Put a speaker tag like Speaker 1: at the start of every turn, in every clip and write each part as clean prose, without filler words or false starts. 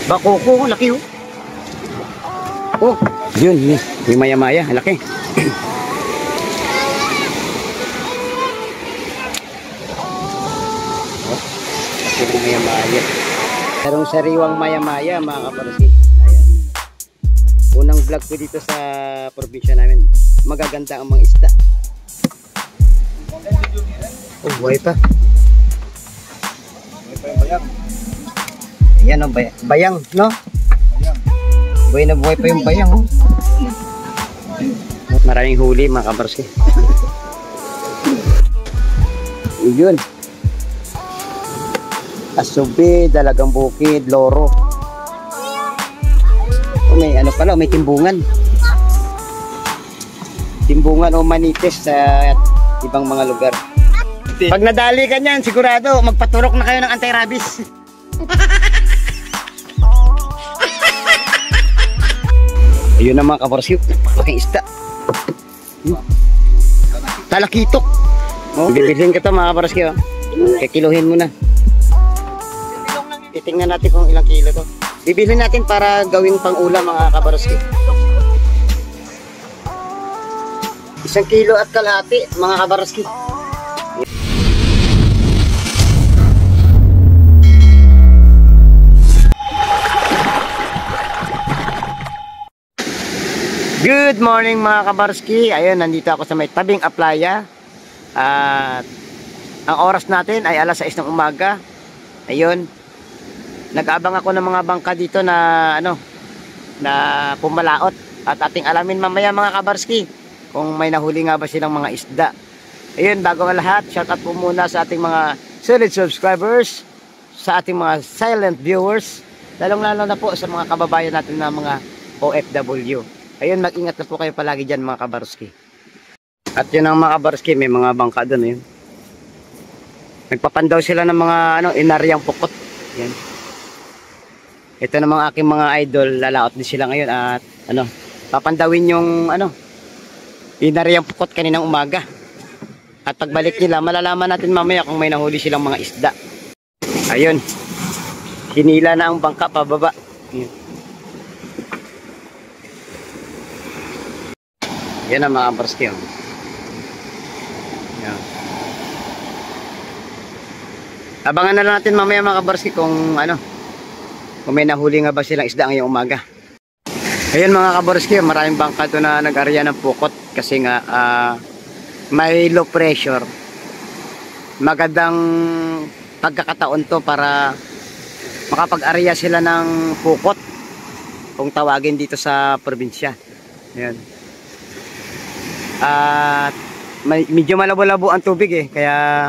Speaker 1: Bakoko, laki oh. Oh, yun, may maya-maya, laki. Oh, laki ng maya-maya. Merong sariwang maya-maya mga kaparsi. Ayan. Unang vlog ko dito sa probinsya namin. Magaganda ang mga isda. Oh, buhay pa. Buhay pa yung bayang. Ayan o, bayang, no? Buhay na buhay pa yung bayang, oh. Maraming huli mga kaparsi. Yun. Asubi, dalagang bukid, loro. Oh, may ano pala, may timbungan. Timbungan o manites sa ibang mga lugar. Pag nadali ka niyan, sigurado magpaturok na kayo ng anti-rabies. Ayun na mga kaparsi, laking isda. Talakitok. Oh, bibilhin ka ito mga kaparsi, oh. Kikiluhin mo na. Titingnan natin kung ilang kilo to. Bibilhin natin para gawing pang-ulam mga kaparsi. 1 kilo at kalahati mga kaparsi. Good morning mga kabarski. Ayun, nandito ako sa may tabing Aplaya. At ang oras natin ay alas 6 ng umaga. Ayun. Nag-abang ako ng mga bangka dito na na pumalaot. At ating alamin mamaya mga kabarski kung may nahuli nga ba silang mga isda. Ayun, bago ang lahat, shout out po muna sa ating mga solid subscribers, sa ating mga silent viewers, lalong-lalo na po sa mga kababayan natin na mga OFW. Ayun, mag-ingat na po kayo palagi dyan mga kabarski. At yun ang mga kabarski, may mga bangka doon. Ayun. Nagpapandaw sila ng mga inaryang pukot. Yan. Ito namang aking mga idol, lalaot din sila ngayon at papandawin yung inaryang pukot kaninang umaga. At pagbalik nila, malalaman natin mamaya kung may nahuli silang mga isda. Ayun. Hinila na ang bangka pababa. Yan. Yan ang mga kabarski. Yan. Abangan na lang natin mamaya mga kabarski kung kung may nahuli nga ba silang isda ngayong umaga. Ayun mga kabarski, maraming bangka to na nag-arya ng pukot kasi nga may low pressure. Magandang pagkakataon to para makapag-arya sila ng pukot kung tawagin dito sa probinsya. Ayan. At medyo malabo-labo ang tubig kaya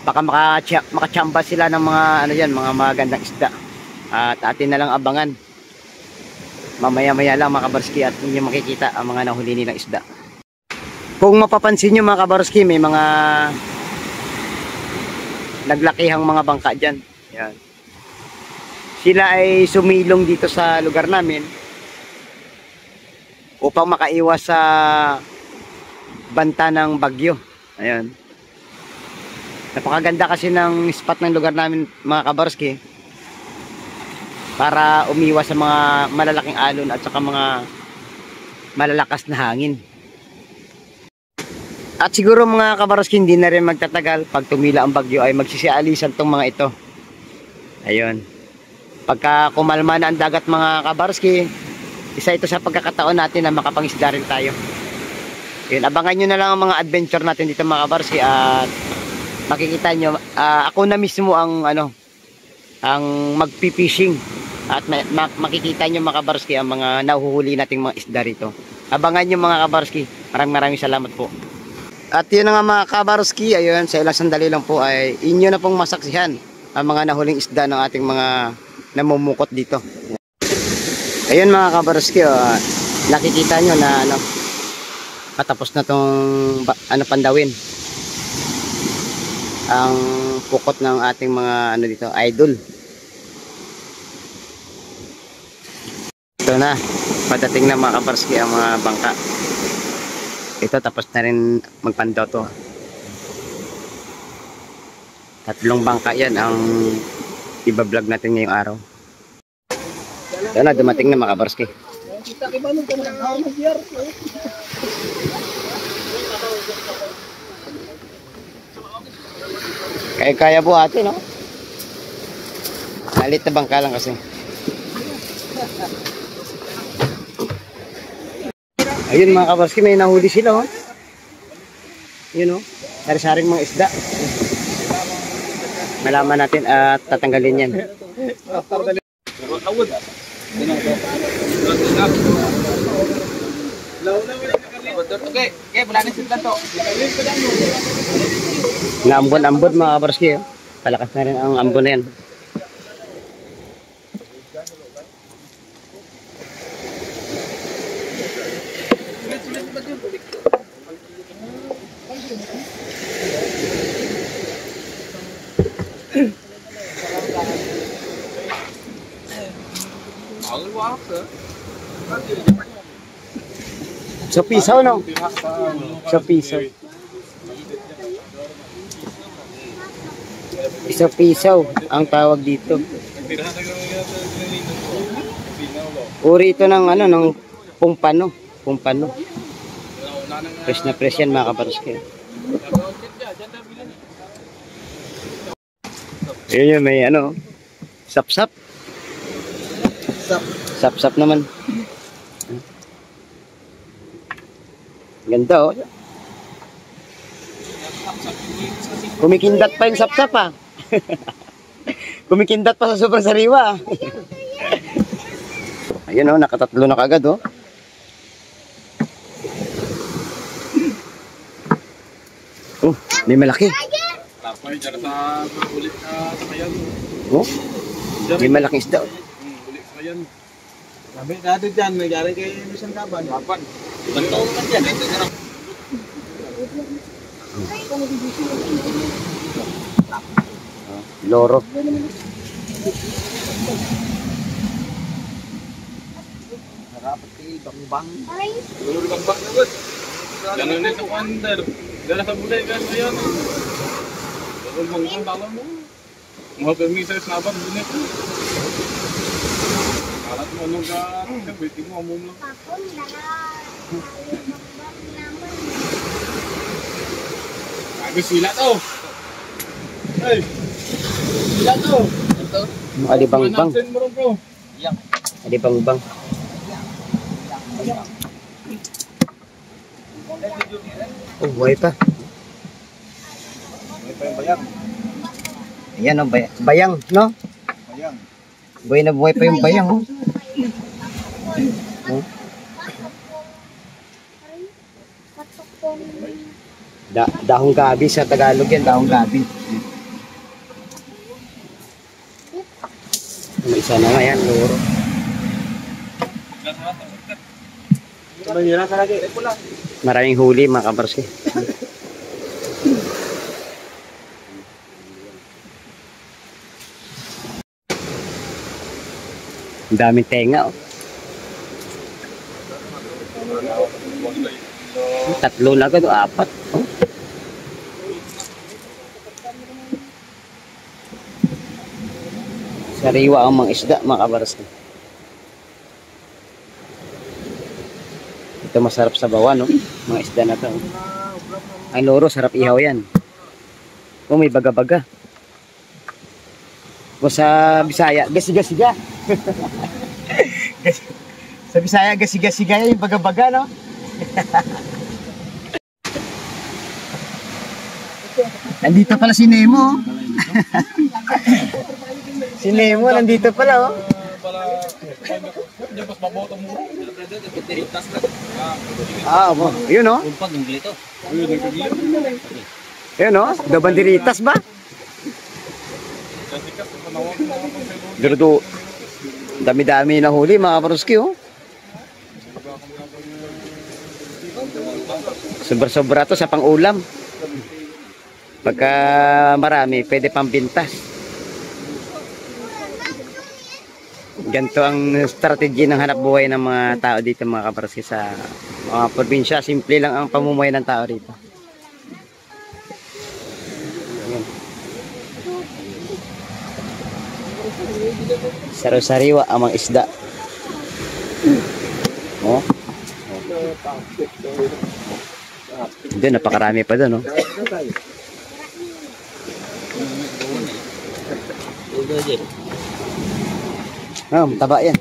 Speaker 1: baka makachamba sila ng mga mga magandang isda. At atin na lang abangan. Mamaya-maya lang mga kabarski at inyo makikita ang mga nahuli nilang isda. Kung mapapansin nyo mga kabarski, may mga naglakihang mga bangka dyan. Yan. Sila ay sumilong dito sa lugar namin upang makaiwas sa banta ng bagyo. Ayan. Napakaganda kasi ng spot ng lugar namin mga kabarski para umiwas sa mga malalaking alon at saka mga malalakas na hangin. At siguro mga kabarski hindi na rin magtatagal pag tumila ang bagyo ay magsisialisan tong mga ito. Ayun. Pagka kumalma na ang dagat mga kabarski, isa ito sa pagkakataon natin na makapangisda rin tayo. Yun, abangan nyo na lang ang mga adventure natin dito mga kabarski at makikita nyo, ako na mismo ang magpipishing at makikita nyo mga kabarski ang mga nahuhuli nating mga isda rito. Abangan nyo mga kabarski. Maraming salamat po. At yun nga mga kabarski, ayun, sa ilang sandali lang po ay inyo na pong masaksihan ang mga nahuling isda ng ating mga namumukot dito. Ayun mga kabarski, nakikita nyo na patapos na tong pandawin ang pukot ng ating mga dito, idol. Ito na, padating na mga kabarski ang mga bangka. Ito tapos na rin magpandaw to. 3 bangka yan ang iba-vlog natin ngayong araw. Yan na, dumating na mga kabarski. Kaya po ate, no? Nalit na bangka lang kasi. Ayun mga kabarski, may nahuli sila, oh. Yun, oh. Sari-saring mga isda. Malaman natin at tatanggalin yan. Naambon-ambon mga kabarski, oh. Palakas na rin ang ambon na yan. Sa piso, no? Sa piso. Piso-piso ang tawag dito. Uri ito ng ano, ng pungpano. Pungpano. Fresh na fresh yan mga kabarski. Yun may ano, sap-sap. Sap-sap naman. Ganda, oh. Kumikindat pa yung sap-sap, ah. Kumikindat pa sa sobrang sariwa. Ayun, oh, nakatatlo na kagad, oh. Oh, may malaki. Oh, may malaking isda, oh.
Speaker 2: Sabi natin dyan, may galing kayo yung isang kaban. Kapan. Bantong ka dyan.
Speaker 1: Loro.
Speaker 2: Harapat kayo, bang-bang.
Speaker 3: Loro bang-bang na ba? Ganun na sa kander. Dala sa bulay kan ayan. Loro bang-bang dalam mo. Mga permisa sa naban bunit. Alat mo nung ka, kapitin mo among lang. Agos sila to. Hey. Sila to. Ito.
Speaker 1: Alibang-bang.
Speaker 3: Yang.
Speaker 1: Alibang-bang. Oh, buhay pa.
Speaker 2: May pa yung bayang.
Speaker 1: Ayan, oh, bayang, no?
Speaker 2: Bayang.
Speaker 1: Buhay na buhay pa yung bayang, oh. Oh. Dahong gabi sa Tagalog yan, dahong gabi. May isa na nga yan, loro.
Speaker 2: Manira ka lagi.
Speaker 1: Maraming huli mga kabarski. Ang daming tenga, oh. Tatlo na agad, oh, apat. Oh. Sariwa ang mga isda mga kabarski. Ito masarap sa bawa, no? Mga isda na to. Ang loro, sarap ihaw yan. Oh, may baga-baga. O sa Bisaya, gasiga-siga. Sa Bisaya, gasiga-siga yan, yung baga-baga, no? Nandito pala si Nemo. Si Nemo, nandito pala, oh. Ah, oh. Yun, oh. Yun, oh. Dabandiritas ba? Durudo. Dami-dami na huli, mga kaparuski, oh. Sobra-sobra to sa pang-ulam. Pagka marami, pwede pang bintas. Ganito ang strategy ng hanap buhay ng mga tao dito mga kaparski sa mga probinsya. Simple lang ang pamumuhay ng tao dito. Ayan. Sariwa ang mga isda. Oh. Doon, napakarami pa doon, oh. Ah, taba yan.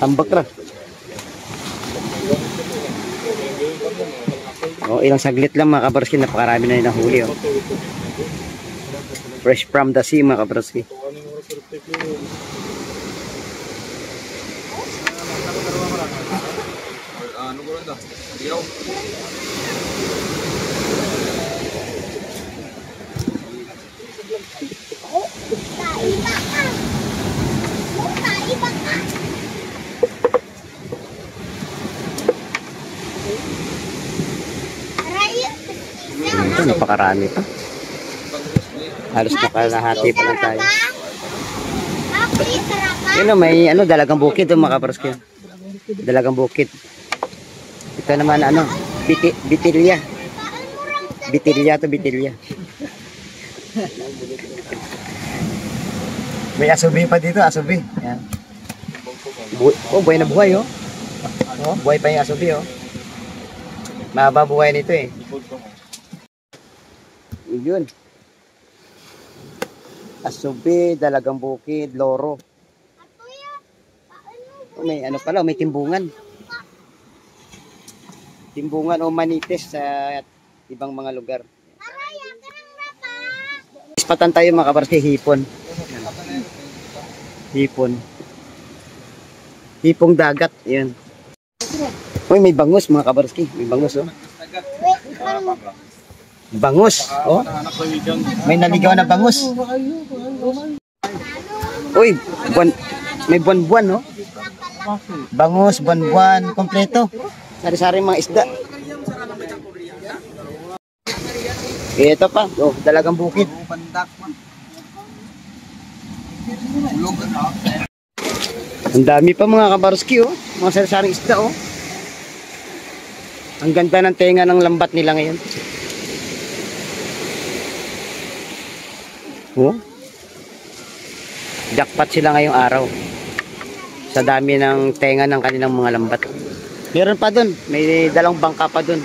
Speaker 1: Tambak ra. Oh, ilang saglit lang mga kabarski, napakarami na yung nahuli, oh. Fresh from the sea mga kabarski.
Speaker 3: Ano ko rin Diyaw.
Speaker 1: Ito, napakarami pa. Halos nakalahati pa lang tayo. Yun o, may ano, dalagang bukid o mga kabarski. Dalagang bukid. Ito naman ano, bitilya. Bitilya to bitilya. May asubi pa dito, asubi. Yan. Oh, buhay na buhay, oh. Oh, buhay pa yung asubi, oh. Mahaba buhay nito, eh. Yun. Asubi, dalagang bukid, loro. Oh, may ano pala, may timbungan. Timbungan o manitis sa ibang mga lugar. Ispatan tayo mga kabarski, hipon. Hipon. Hipong dagat, yan. Uy, may bangus mga kabarski. May bangus, oh. Bangus, oh. May naligaw na bangus. Uy, may buwan-buwan, no? Bangus, buwan-buwan, kompleto. Sari-sari mga isda. Ito pa, oh, dalagang bukid. Ang dami pa mga kabarski, oh. Mga sari-saring isda, oh. Ang ganda ng tenga ng lambat nila ngayon. Oh. Jackpot sila ngayong araw. Sa dami ng tenga ng kanilang mga lambat. Meron pa dun, may dalang bangka pa dun.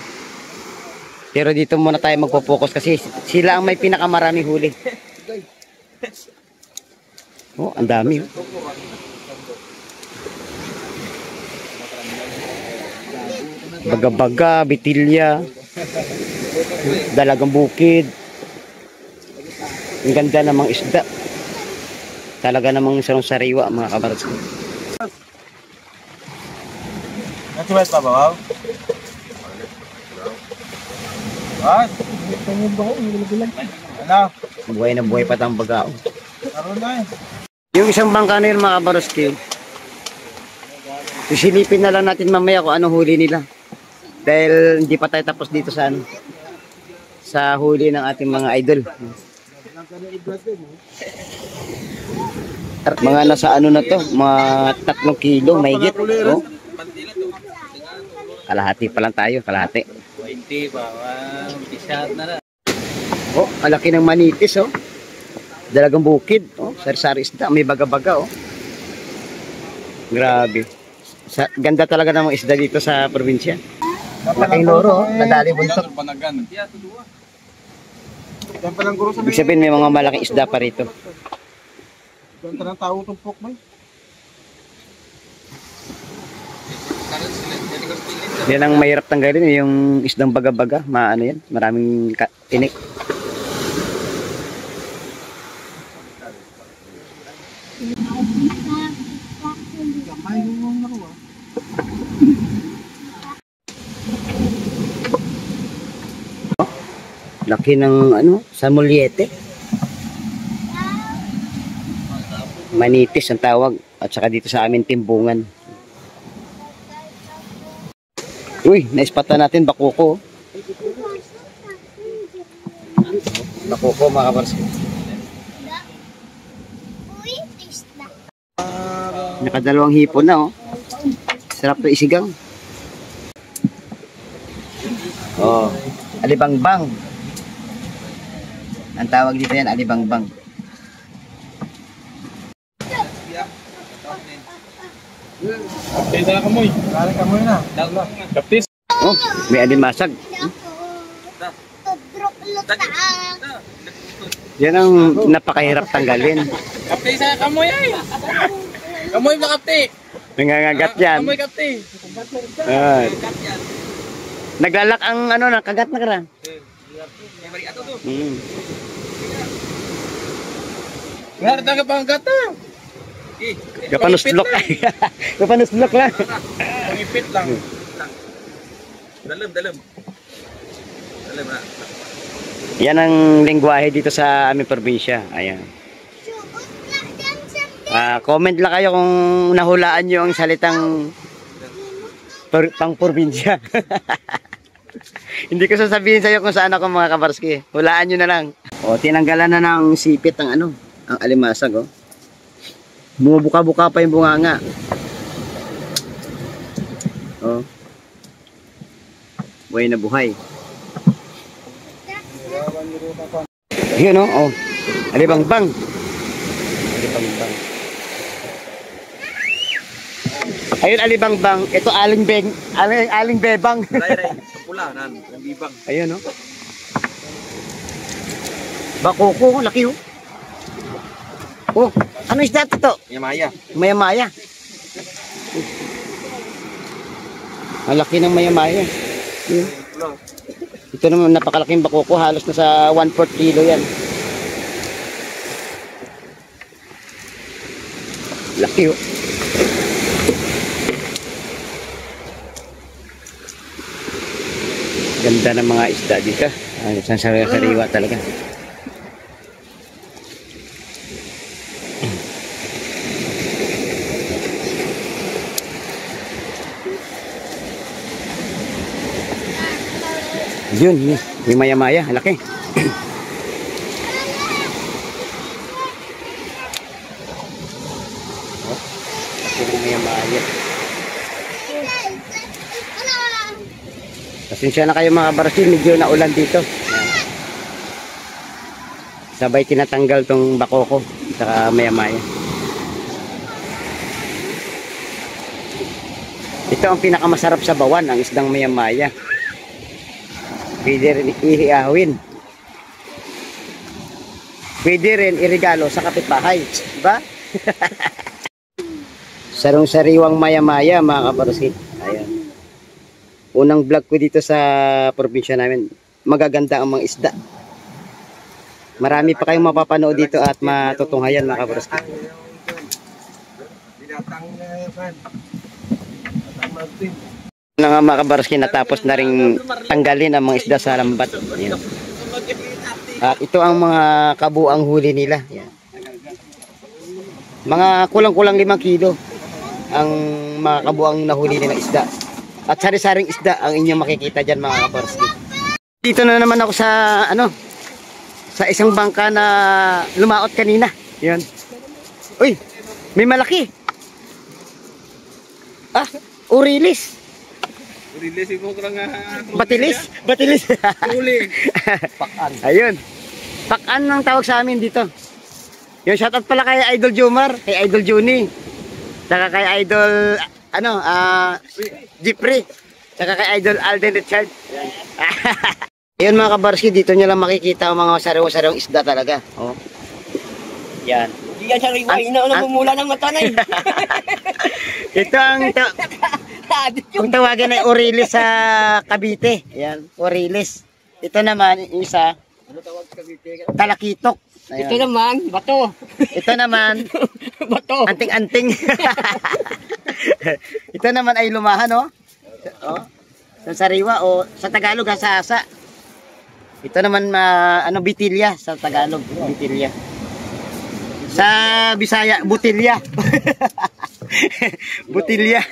Speaker 1: Pero dito muna tayo magpo-focus kasi sila ang may pinakamaraming huli. Oh, ang dami. Baga-baga, bitilya, dalagang bukid. Ang ganda namang isda. Talaga namang sarong sariwa mga kabarsko.
Speaker 2: Natibay pa ba, wow? What? Ano?
Speaker 1: Buhay na buhay pa tang bagao.
Speaker 2: Karoon na eh.
Speaker 1: Yung isang bangka na yun mga kabarski, sisilipin na lang natin mamaya kung ano huli nila. Dahil hindi pa tayo tapos dito sa ano, sa huli ng ating mga idol. Mga nasa ano na to, mga 3 kilo, mahigit. Oh. Kalahati pa lang tayo, kalahati.
Speaker 2: 20 ba? Pisat na lang.
Speaker 1: Oh, alaki ng manitis, oh. Dalagang bukid, oh. Sari-sari isda, may baga-baga, oh. Grabe. Ganda talaga ng mga isda dito sa probinsya. Laking loro, oh. Nadali buntot.
Speaker 3: Panagan.
Speaker 1: Ibig sabihin may mga malaking isda pa rito.
Speaker 2: Ganda ng tao tumpok mo.
Speaker 1: Yan ang mahirap tanggalin, yung isdang baga-baga, maano yan, maraming tinik. Laki ng ano, samuliete. Manitis ang tawag, at saka dito sa amin timbungan. Uy, naispatan natin bakuko. Bakuko mga kabarski. Nakadalawang hipon na, oh. Sarap to isigang. Oh, alibangbang. Ang tawag dito yan, alibangbang.
Speaker 3: Kapte sa kamoy.
Speaker 2: Galing ka muna.
Speaker 3: Kapte.
Speaker 1: Oh, may alimasag. Yan ang napakahirap tanggalin.
Speaker 3: Kapte sa kamoy ay. Kamoy ba kapte?
Speaker 1: Nangangagat yan.
Speaker 3: Kamoy kapte.
Speaker 1: Naglalak ang ano na, kagat na kara.
Speaker 3: Ngarta ka pang gata.
Speaker 1: Kapanuslok. Kapanuslok lang.
Speaker 3: Pangipit lang. Dalam.
Speaker 1: Yan ang lengguwahe dito sa aming probinsya. Ayan. Comment lang kayo kung nahulaan nyo ang salitang pang probinsya. Hindi ko sasabihin sa iyo kung saan ako mga kabarski. Hulaan nyo na lang. O, tinanggalan na ng sipit ang ano, ang alimasag, oh. Bumubuka-buka pa yung bunganga. Oh. Buhay na buhay. Yun, oh. Alibangbang. Alibangbang. Ayun, alibangbang. Ito aling bebang.
Speaker 2: Ray, pula nan, ang bibang.
Speaker 1: Ayun, oh. Bakoko, laki, oh. Oh, ano isda ito?
Speaker 2: Maya.
Speaker 1: Maya-maya. Ang laki ng maya-maya. Ito naman napakalaking bakoko, halos na sa 1/4 kilo yan. Laki, oh. Ganda ng mga isda dito. Isang sariwa talaga. Yun, yung maya-maya, laki. Laki ng maya-maya. Pasensya na kayo mga kabarski, medyo naulan dito. Sabay tinatanggal tong bakoko saka maya-maya. Ito ang pinakamasarap sa bawan, ang isdang maya-maya. Pwede rin ihihawin. Pwede rin irigalo sa kapitbahay. Diba? Sarong-sariwang maya-maya mga kabarski. Ayan. Unang vlog ko dito sa probinsya namin. Magaganda ang mga isda. Marami pa kayong mapapanood dito at matutunghayan mga kabarski. Nga mga kabarski, natapos na rin tanggalin ang mga isda sa lambat. Ayan. At ito ang mga kabuang huli nila. Ayan. Mga kulang-kulang 5 kilo ang mga kabuang nahuli nilang isda. At sari-saring isda ang inyong makikita dyan mga kabarski. Dito na naman ako sa sa isang bangka na lumaot kanina. Yan. Uy, may malaki. Urilis.
Speaker 3: Urilis ko lang
Speaker 1: Batilis. Batilis.
Speaker 3: Uli.
Speaker 2: Pakan.
Speaker 1: Ayun. Pakan ang tawag sa amin dito. Yung shoutout pala kay Idol Jomar, kay Idol Juni, saka kay Idol Jeffrey, saka kay Idol Alden Richard. Ayun mga kabarski, dito nyo lang makikita ang mga sariwa-sariwang isda talaga. Oh. Yan.
Speaker 2: Hindi yan sariwa, namumula ng mata na eh.
Speaker 1: Ito ang kung tawagin ay Urilis sa Cavite. Yan, Urilis. Ito naman, yung isa,
Speaker 2: Ano tawag sa Cavite?
Speaker 1: Talakitok. Ayan.
Speaker 2: Ito naman, bato.
Speaker 1: Ito naman,
Speaker 2: Bato.
Speaker 1: anting-anting. Ito naman ay lumahan, oh. Oh. Sa sariwa o sa Tagalog hasa-hasa. Ito naman bitilya sa Tagalog, bitilya. Sa Bisaya, butilya. Butilya.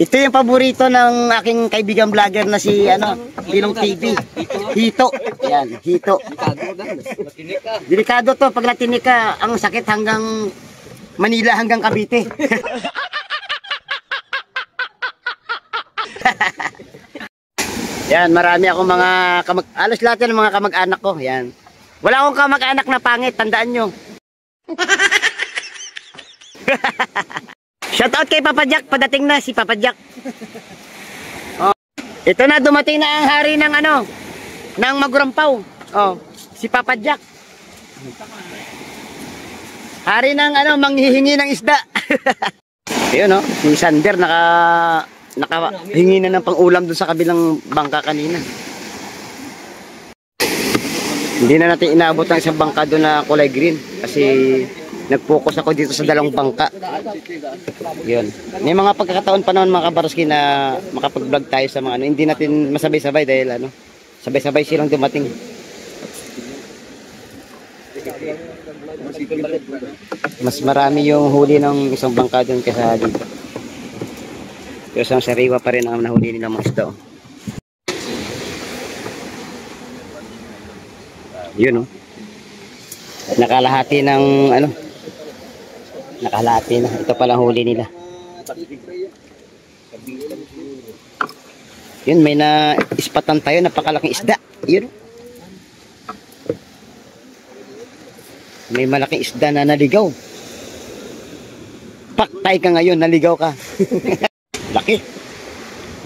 Speaker 1: Ito yung paborito ng aking kaibigang vlogger na si Bilong TV. Hito. Yan, hito. Delikado to pag natinik ka, ang sakit hanggang Manila hanggang Cavite. Yan, marami akong mga alos lahat yan mga kamag-anak ko. Yan. Wala akong kamag-anak na pangit, tandaan nyo. Shout out kay Papa Jack, padating na si Papa Jack. Oh. Ito na, dumating na ang hari ng ano, ng Magurampaw. Oh, si Papa Jack. Hari ng ano, manghihingi ng isda. Ayun oh, si Sander nakahingi na ng pang-ulam doon sa kabilang bangka kanina. Hindi na natin inaabot ang isang bangka doon na kulay green kasi nag-focus ako dito sa dalawang bangka. Yun. May mga pagkakataon pa naman mga kabarski na makapag-vlog tayo sa mga ano. Hindi natin masabay-sabay dahil ano, sabay-sabay silang dumating. Mas marami yung huli ng isang bangka doon kaysa dito. Pero sa sariwa pa rin ang nahuli nila mga isda. Yun oh. Nakalahati ng ano. Nakalahati na. Ito pala huli nila. Yun, may na ispatan tayo, napakalaking isda. Yun. May malaking isda na naligaw. Paktay ka ngayon, naligaw ka. Laki.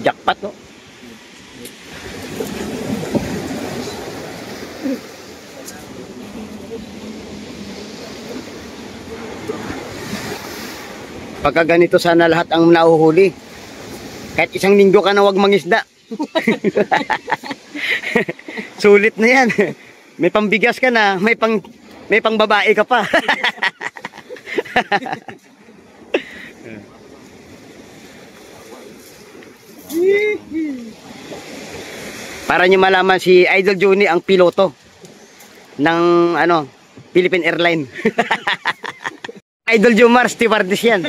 Speaker 1: Jackpot no. Pagka ganito sana lahat ang nahuhuli. Kahit isang linggo ka na wag mangisda. Sulit na yan. May pambigas ka na, may pang babae ka pa. Para nyo malaman si Idol Juni ang piloto ng ano, Philippine Airlines. Idol Jomar, stewardess yan.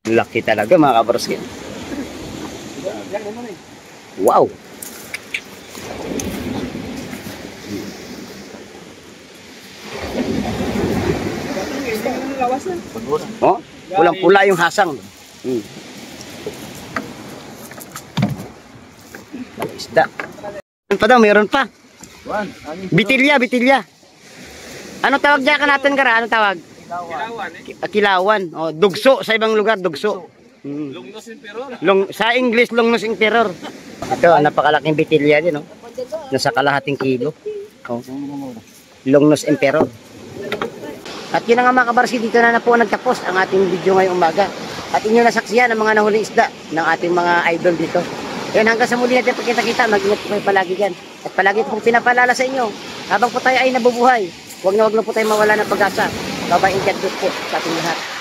Speaker 1: Laki talaga mga kabarski. Wow. Oh, pulang-pula yung hasang. Isda. Meron pa daw, meron pa. Bitilya, bitilya. Ano tawag dyan ka natin, Kara? Ano tawag?
Speaker 3: Kilawan eh.
Speaker 1: Kilawan. Oh, dugso sa ibang lugar, dugso.
Speaker 3: Longnos Emperor.
Speaker 1: Sa English, Longnos Emperor. Ito, napakalaking bitilya din, oh. Nasa kalahating kilo. Oh. Longnos Emperor. At yun na nga mga kabarsi, dito na po nagtapos ang ating video ngayong umaga. At inyo nasaksiyan ang mga nahuling isda ng ating mga idol dito. Yan, hanggang sa muli natin pagkita-kita, mag-ingat po kayo palagi dyan. At palagi pong pinapalala sa inyo, habang po tayo ay nabubuhay, huwag na po tayo mawala ng pag-asa. Bye-bye and God bless po sa ating lahat.